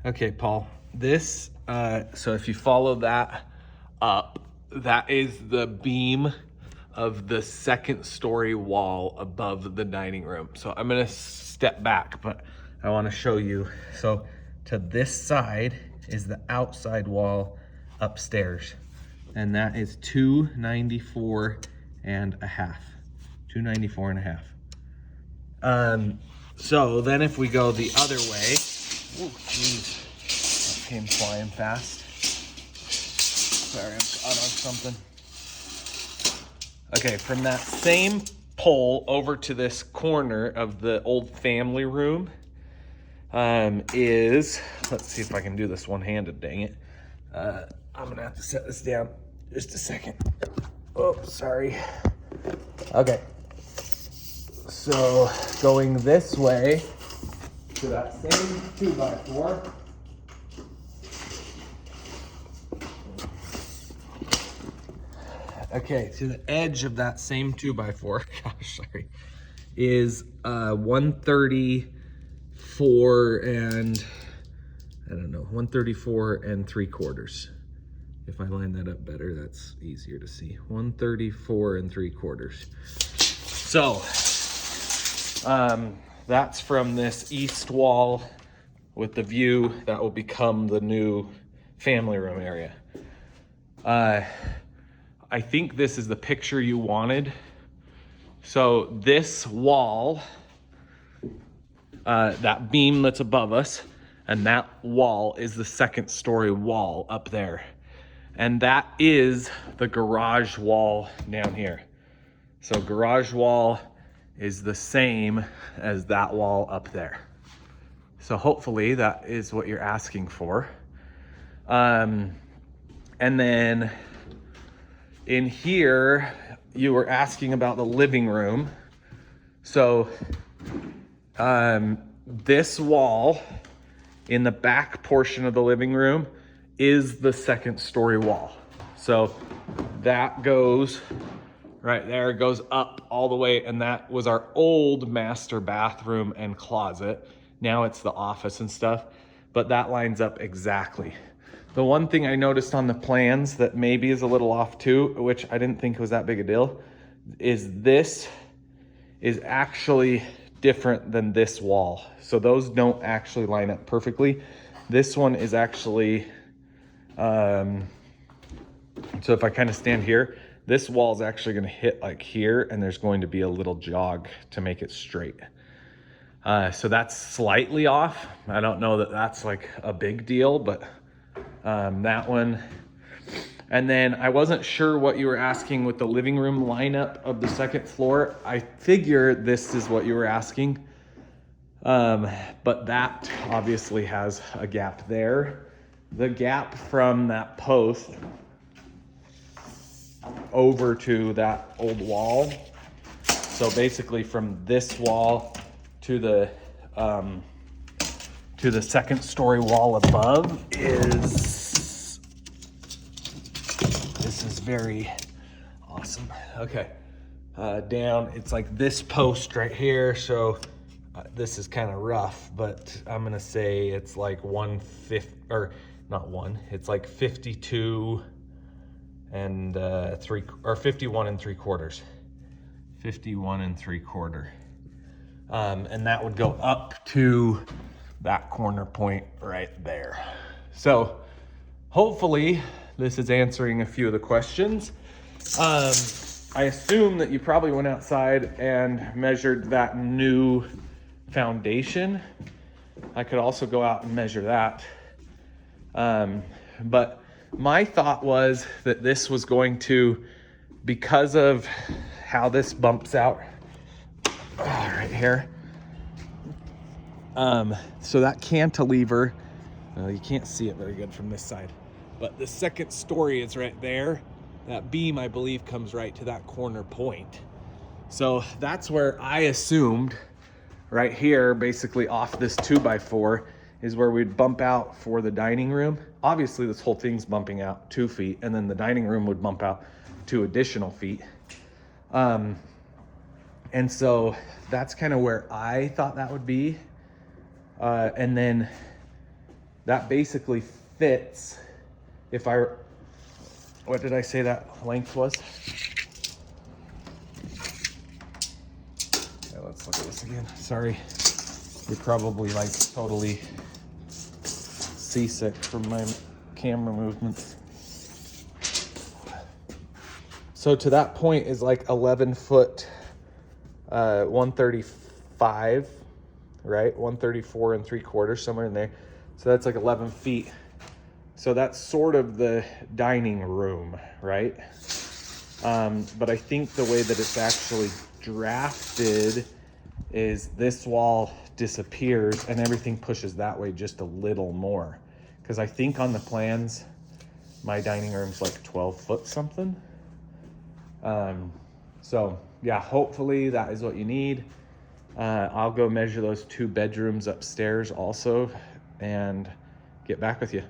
Okay, Paul, this, so if you follow that up, that is the beam of the second story wall above the dining room. So I'm gonna step back, but I wanna show you. So to this side is the outside wall upstairs, and that is 294 and a half. 294 and a half. So then if we go the other way, oh geez, that came flying fast. Sorry, I'm caught on something. Okay, from that same pole over to this corner of the old family room is, let's see if I can do this one-handed, dang it. I'm gonna have to set this down just a second. Oh, sorry. Okay. So going this way to that same 2x4. Okay, to the edge of that same 2x4, gosh, sorry, is 134 and, I don't know, 134 and 3/4. If I line that up better, that's easier to see. 134 and 3/4. So, that's from this east wall with the view that will become the new family room area. I think this is the picture you wanted. So this wall, that beam that's above us, and that wall is the second story wall up there. And that is the garage wall down here. So garage wall is the same as that wall up there. So hopefully that is what you're asking for. And then in here, you were asking about the living room. So this wall in the back portion of the living room is the second story wall. So that goes right there, goes up all the way, and that was our old master bathroom and closet. Now it's the office and stuff, but that lines up exactly. The one thing I noticed on the plans that maybe is a little off too, which I didn't think was that big a deal, is this is actually different than this wall. So those don't actually line up perfectly. This one is actually, so if I kind of stand here, this wall is actually going to hit like here, and there's going to be a little jog to make it straight. So that's slightly off. I don't know that that's like a big deal, but that one. And then I wasn't sure what you were asking with the living room lineup of the second floor. I figure this is what you were asking. But that obviously has a gap there. The gap from that post over to that old wall. So basically from this wall to the second story wall above is, this is very awesome. Okay, down, it's like this post right here. So this is kind of rough, but I'm gonna say it's like 150, or not one, it's like 52 and 51 and 3/4. 51 and 3/4. And that would go up to that corner point right there. So hopefully this is answering a few of the questions. I assume that you probably went outside and measured that new foundation. I could also go out and measure that. But my thought was that this was going to, because of how this bumps out right here. So that cantilever, you can't see it very good from this side, but the second story is right there. That beam, I believe, comes right to that corner point. So that's where I assumed right here, basically off this 2x4, is where we'd bump out for the dining room. Obviously this whole thing's bumping out 2 feet, and then the dining room would bump out 2 additional feet. And so that's kind of where I thought that would be. And then that basically fits. What did I say that length was? Okay, let's look at this again. Sorry, you're probably like totally seasick from my camera movements. So to that point is like 11 foot, 135, right? 134 and 3/4, somewhere in there. So that's like 11 feet. So that's sort of the dining room, right? But I think the way that it's actually drafted is this wall disappears and everything pushes that way just a little more. Because I think on the plans, my dining room's like 12 foot something. So yeah, hopefully that is what you need. I'll go measure those 2 bedrooms upstairs also and get back with you.